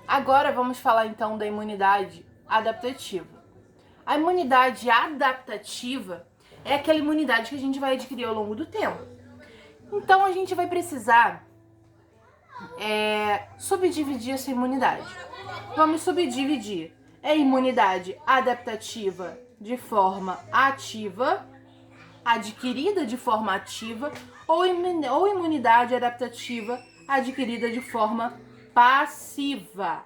Agora vamos falar então da imunidade adaptativa. A imunidade adaptativa é aquela imunidade que a gente vai adquirir ao longo do tempo. Então a gente vai precisar subdividir essa imunidade. Vamos subdividir a imunidade adaptativa de forma ativa, adquirida de forma ativa, ou imunidade adaptativa adquirida de forma passiva.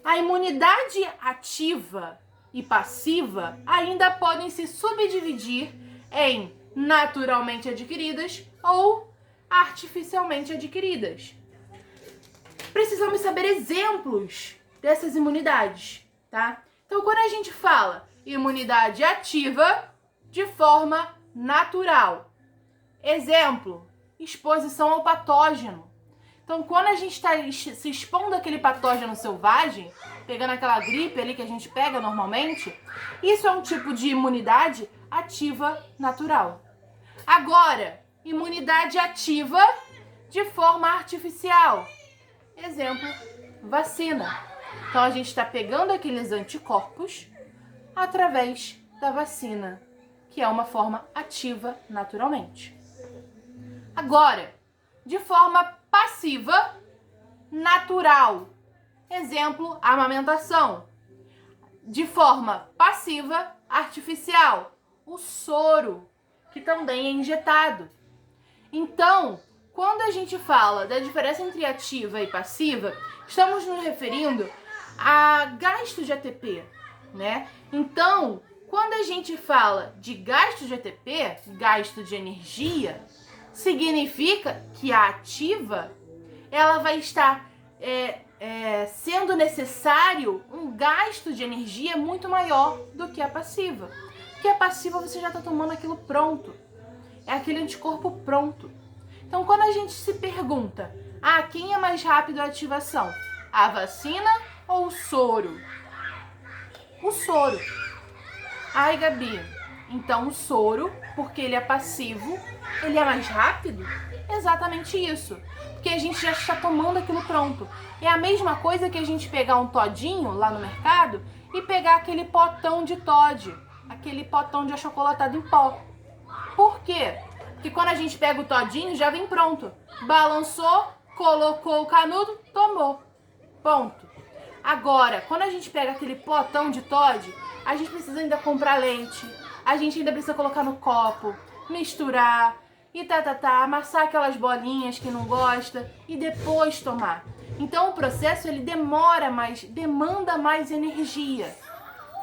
A imunidade ativa e passiva ainda podem se subdividir em naturalmente adquiridas ou artificialmente adquiridas. Precisamos saber exemplos dessas imunidades, tá? Então, quando a gente fala imunidade ativa de forma natural, exemplo, exposição ao patógeno. Então, quando a gente está se expondo àquele patógeno selvagem, pegando aquela gripe ali que a gente pega normalmente, isso é um tipo de imunidade ativa natural. Agora, imunidade ativa de forma artificial. Exemplo, vacina. Então, a gente está pegando aqueles anticorpos através da vacina, que é uma forma ativa naturalmente. Agora, de forma passiva, natural. Exemplo, amamentação. De forma passiva, artificial. O soro, que também é injetado. Então, quando a gente fala da diferença entre ativa e passiva, estamos nos referindo a gasto de ATP, né? Então, quando a gente fala de gasto de ATP, gasto de energia, significa que a ativa ela vai estar sendo necessário um gasto de energia muito maior do que a passiva. Porque a passiva você já está tomando aquilo pronto. É aquele anticorpo pronto. Então, quando a gente se pergunta, quem é mais rápido a ativação? A vacina ou o soro? O soro. Ai, Gabi, então o soro, porque ele é passivo, ele é mais rápido? Exatamente isso. Porque a gente já está tomando aquilo pronto. É a mesma coisa que a gente pegar um todinho lá no mercado e pegar aquele potão de Toddy, aquele potão de achocolatado em pó. Por quê? Porque quando a gente pega o todinho, já vem pronto. Balançou, colocou o canudo, tomou. Ponto. Agora, quando a gente pega aquele potão de Toddy, a gente precisa ainda comprar leite, a gente ainda precisa colocar no copo, misturar e amassar aquelas bolinhas que não gosta e depois tomar. Então o processo ele demora mais, demanda mais energia,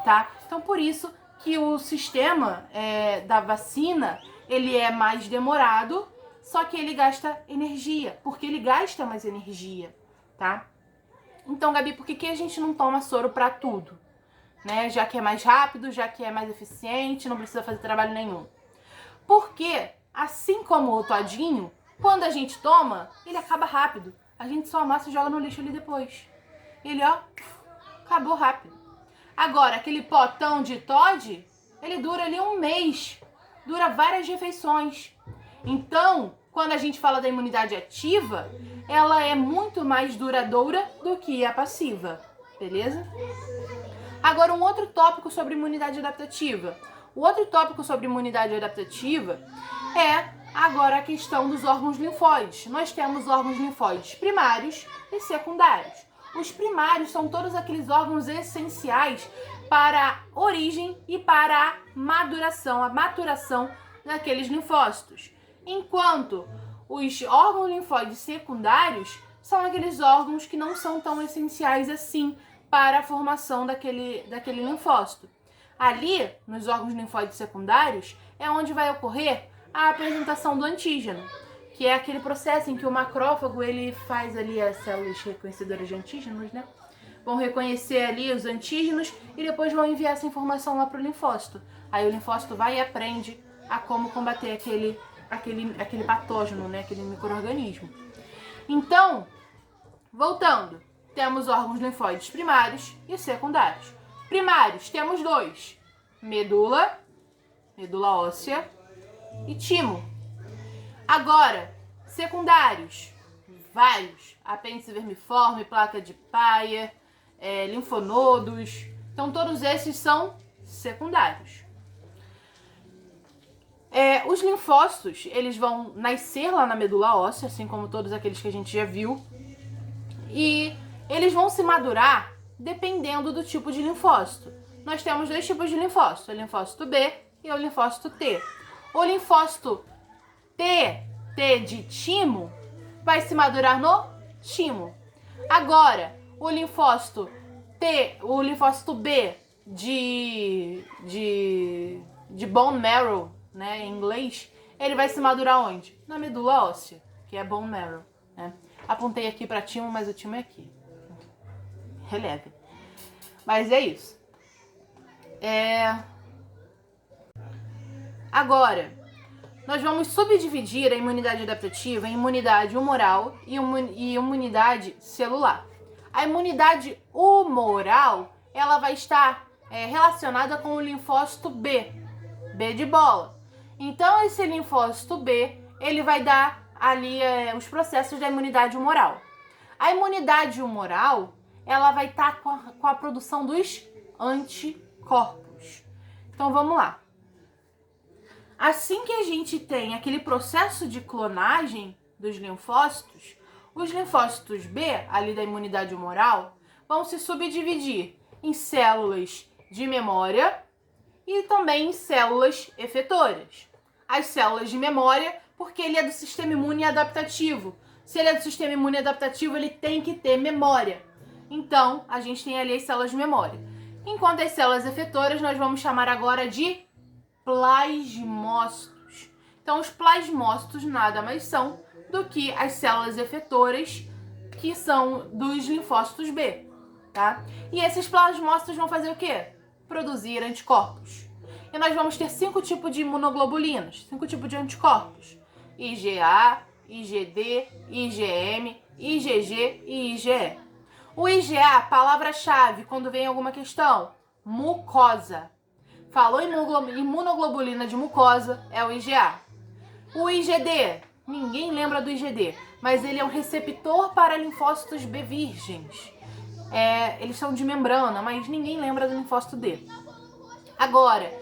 tá? Então por isso que o sistema da vacina ele é mais demorado, só que ele gasta energia, porque ele gasta mais energia, tá? Então, Gabi, por que a gente não toma soro para tudo? Né? Já que é mais rápido, já que é mais eficiente, não precisa fazer trabalho nenhum. Porque, assim como o todinho, quando a gente toma, ele acaba rápido. A gente só amassa e joga no lixo ali depois. Ele, acabou rápido. Agora, aquele potão de Toddy, ele dura ali um mês. Dura várias refeições. Então, quando a gente fala da imunidade ativa, ela é muito mais duradoura do que a passiva. Beleza? Agora, um outro tópico sobre imunidade adaptativa. O outro tópico sobre imunidade adaptativa é agora a questão dos órgãos linfóides. Nós temos órgãos linfóides primários e secundários. Os primários são todos aqueles órgãos essenciais para a origem e para a maturação daqueles linfócitos. Enquanto os órgãos linfóides secundários são aqueles órgãos que não são tão essenciais assim para a formação daquele linfócito. Ali, nos órgãos linfóides secundários, é onde vai ocorrer a apresentação do antígeno, que é aquele processo em que o macrófago ele faz ali as células reconhecedoras de antígenos, né? Vão reconhecer ali os antígenos e depois vão enviar essa informação lá para o linfócito. Aí o linfócito vai e aprende a como combater aquele patógeno, né? Aquele micro-organismo. Então, voltando, temos órgãos linfóides primários e secundários. Primários, temos dois: medula óssea e timo. Agora, secundários, vários. Apêndice vermiforme, placa de Peyer, linfonodos. Então, todos esses são secundários. Os linfócitos, eles vão nascer lá na medula óssea, assim como todos aqueles que a gente já viu. E eles vão se madurar dependendo do tipo de linfócito. Nós temos dois tipos de linfócito, o linfócito B e o linfócito T. O linfócito T de timo, vai se madurar no timo. Agora, o linfócito B de bone marrow, né, em inglês, ele vai se madurar onde? Na medula óssea, que é bone marrow, né? Apontei aqui para timo, mas o timo é aqui. Releve. Mas é isso. Agora, nós vamos subdividir a imunidade adaptativa em imunidade humoral e imunidade celular. A imunidade humoral, ela vai estar relacionada com o linfócito B de bola. Então, esse linfócito B, ele vai dar ali os processos da imunidade humoral. A imunidade humoral, ela vai estar com a produção dos anticorpos. Então, vamos lá. Assim que a gente tem aquele processo de clonagem dos linfócitos, os linfócitos B, ali da imunidade humoral, vão se subdividir em células de memória e também em células efetoras. As células de memória, porque ele é do sistema imune adaptativo. Se ele é do sistema imune adaptativo, ele tem que ter memória. Então, a gente tem ali as células de memória. Enquanto as células efetoras, nós vamos chamar agora de plasmócitos. Então, os plasmócitos nada mais são do que as células efetoras, que são dos linfócitos B, tá? E esses plasmócitos vão fazer o quê? Produzir anticorpos. E nós vamos ter 5 tipos de imunoglobulinas, 5 tipos de anticorpos: IgA, IgD, IgM, IgG e IgE. O IgA, palavra-chave quando vem alguma questão: mucosa. Falou imunoglobulina de mucosa, é o IgA. O IgD, ninguém lembra do IgD, mas ele é um receptor para linfócitos B virgens. Eles são de membrana, mas ninguém lembra do linfócito D. Agora,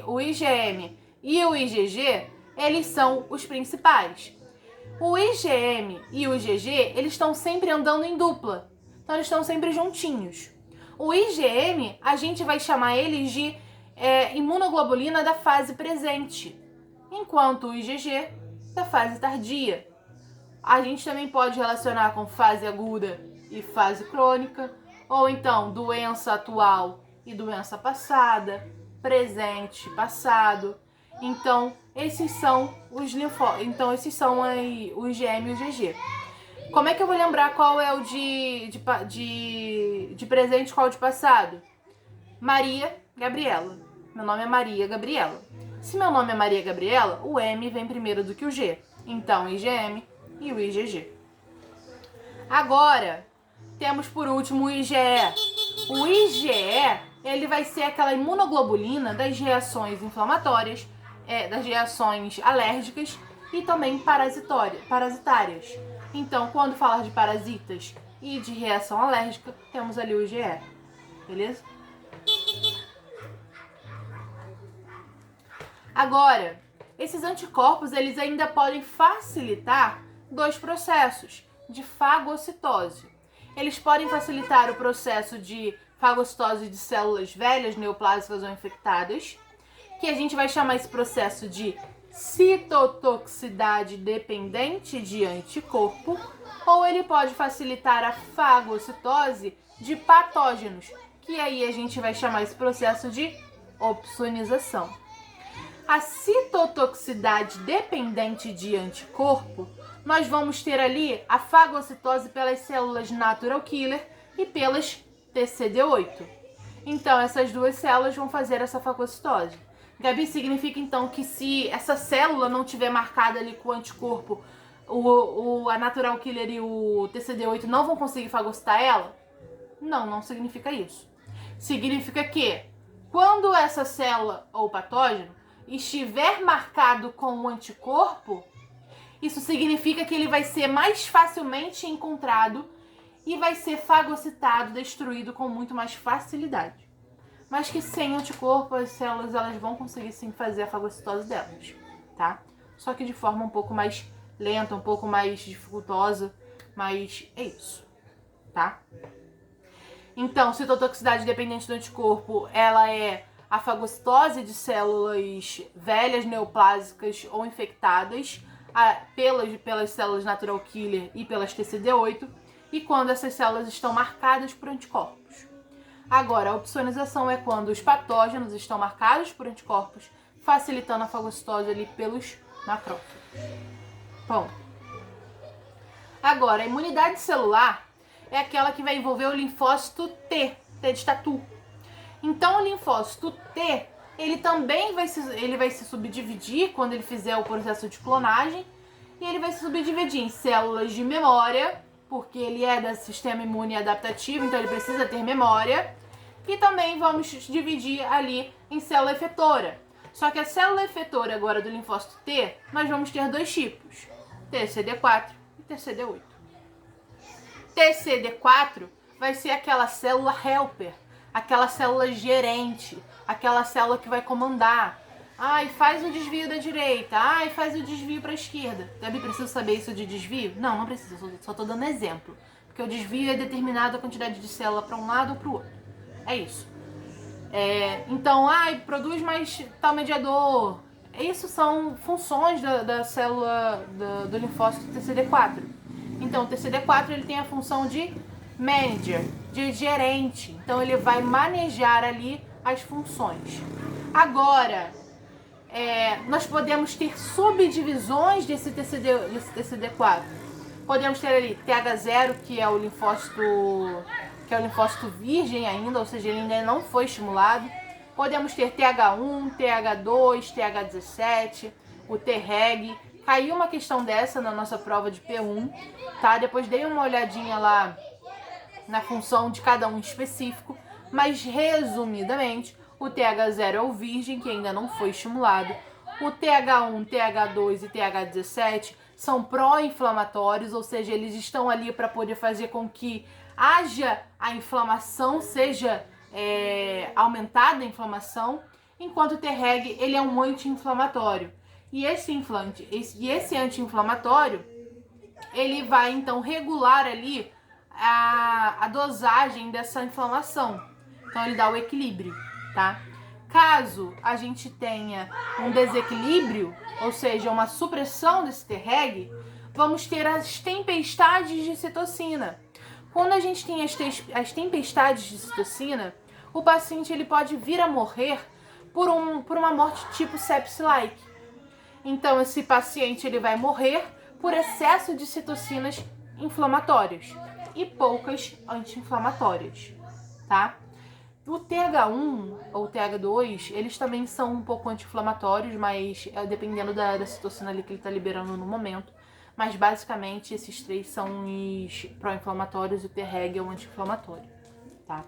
o IgM e o IgG, eles são os principais. O IgM e o IgG, eles estão sempre andando em dupla. Então, eles estão sempre juntinhos. O IgM, a gente vai chamar eles de imunoglobulina da fase presente, enquanto o IgG da fase tardia. A gente também pode relacionar com fase aguda e fase crônica, ou então doença atual e doença passada, presente, passado. Então, esses são os o IgM e o IgG. Como é que eu vou lembrar qual é o de presente e qual de passado? Maria Gabriela. Meu nome é Maria Gabriela. Se meu nome é Maria Gabriela, o M vem primeiro do que o G. Então, o IgM e o IgG. Agora, temos por último o IgE. O IgE, ele vai ser aquela imunoglobulina das reações inflamatórias, das reações alérgicas e também parasitárias. Então, quando falar de parasitas e de reação alérgica, temos ali o IgE, beleza? Agora, esses anticorpos, eles ainda podem facilitar 2 processos de fagocitose. Eles podem facilitar o processo de fagocitose de células velhas, neoplásicas ou infectadas, que a gente vai chamar esse processo de citotoxicidade dependente de anticorpo, ou ele pode facilitar a fagocitose de patógenos, que aí a gente vai chamar esse processo de opsonização. A citotoxicidade dependente de anticorpo, nós vamos ter ali a fagocitose pelas células natural killer e pelas TCD8. Então, essas 2 células vão fazer essa fagocitose. Gabi, significa então que se essa célula não tiver marcada ali com o anticorpo, a natural killer e o TCD8 não vão conseguir fagocitar ela? Não, não significa isso. Significa que quando essa célula ou patógeno estiver marcado com o anticorpo, Isso significa que ele vai ser mais facilmente encontrado e vai ser fagocitado, destruído com muito mais facilidade. Mas que sem anticorpo as células elas vão conseguir sim fazer a fagocitose delas, tá? Só que de forma um pouco mais lenta, um pouco mais dificultosa, mas é isso, tá? Então, citotoxicidade dependente do anticorpo, ela é a fagocitose de células velhas, neoplásicas ou infectadas pelas células natural killer e pelas TCD8, e quando essas células estão marcadas por anticorpos. Agora, a opsonização é quando os patógenos estão marcados por anticorpos, facilitando a fagocitose ali pelos macrófagos. Bom, agora, a imunidade celular é aquela que vai envolver o linfócito T de tatu. Então, o linfócito T, ele também vai se subdividir quando ele fizer o processo de clonagem, e ele vai se subdividir em células de memória, porque ele é do sistema imune adaptativo, então ele precisa ter memória, e também vamos dividir ali em célula efetora. Só que a célula efetora agora do linfócito T, nós vamos ter dois tipos, TCD4 e TCD8. TCD4 vai ser aquela célula helper, aquela célula gerente, aquela célula que vai comandar. Ai, faz o desvio da direita, ai, faz o desvio para a esquerda. Gabi, preciso saber isso de desvio? Não, não precisa, só estou dando exemplo. Porque o desvio é determinado a quantidade de célula para um lado ou para o outro. É isso. Então, ai, produz mais tal mediador. Isso são funções da célula do linfócito TCD4. Então, o TCD4 ele tem a função de manager, de gerente. Então, ele vai manejar ali as funções. Agora, nós podemos ter subdivisões desse TCD4. Podemos ter ali TH0, que é o linfócito virgem ainda, ou seja, ele ainda não foi estimulado. Podemos ter TH1, TH2, TH17, o Treg. Caiu uma questão dessa na nossa prova de P1, tá? Depois dei uma olhadinha lá na função de cada um específico, mas resumidamente, o TH0 é o virgem, que ainda não foi estimulado. O TH1, TH2 e TH17 são pró-inflamatórios, ou seja, eles estão ali para poder fazer com que haja a inflamação, seja aumentada a inflamação, enquanto o Treg ele é um anti-inflamatório. E esse anti-inflamatório, ele vai então regular ali a dosagem dessa inflamação. Então ele dá o equilíbrio, tá? Caso a gente tenha um desequilíbrio, ou seja, uma supressão desse Treg, vamos ter as tempestades de citocina. Quando a gente tem as tempestades de citocina, o paciente ele pode vir a morrer por uma morte tipo sepsis-like. Então esse paciente ele vai morrer por excesso de citocinas inflamatórias e poucas anti-inflamatórias, tá? O TH1 ou TH2, eles também são um pouco anti-inflamatórios, mas dependendo da citocina ali que ele está liberando no momento. Mas basicamente esses três são os pró-inflamatórios e o Treg é o anti-inflamatório, tá?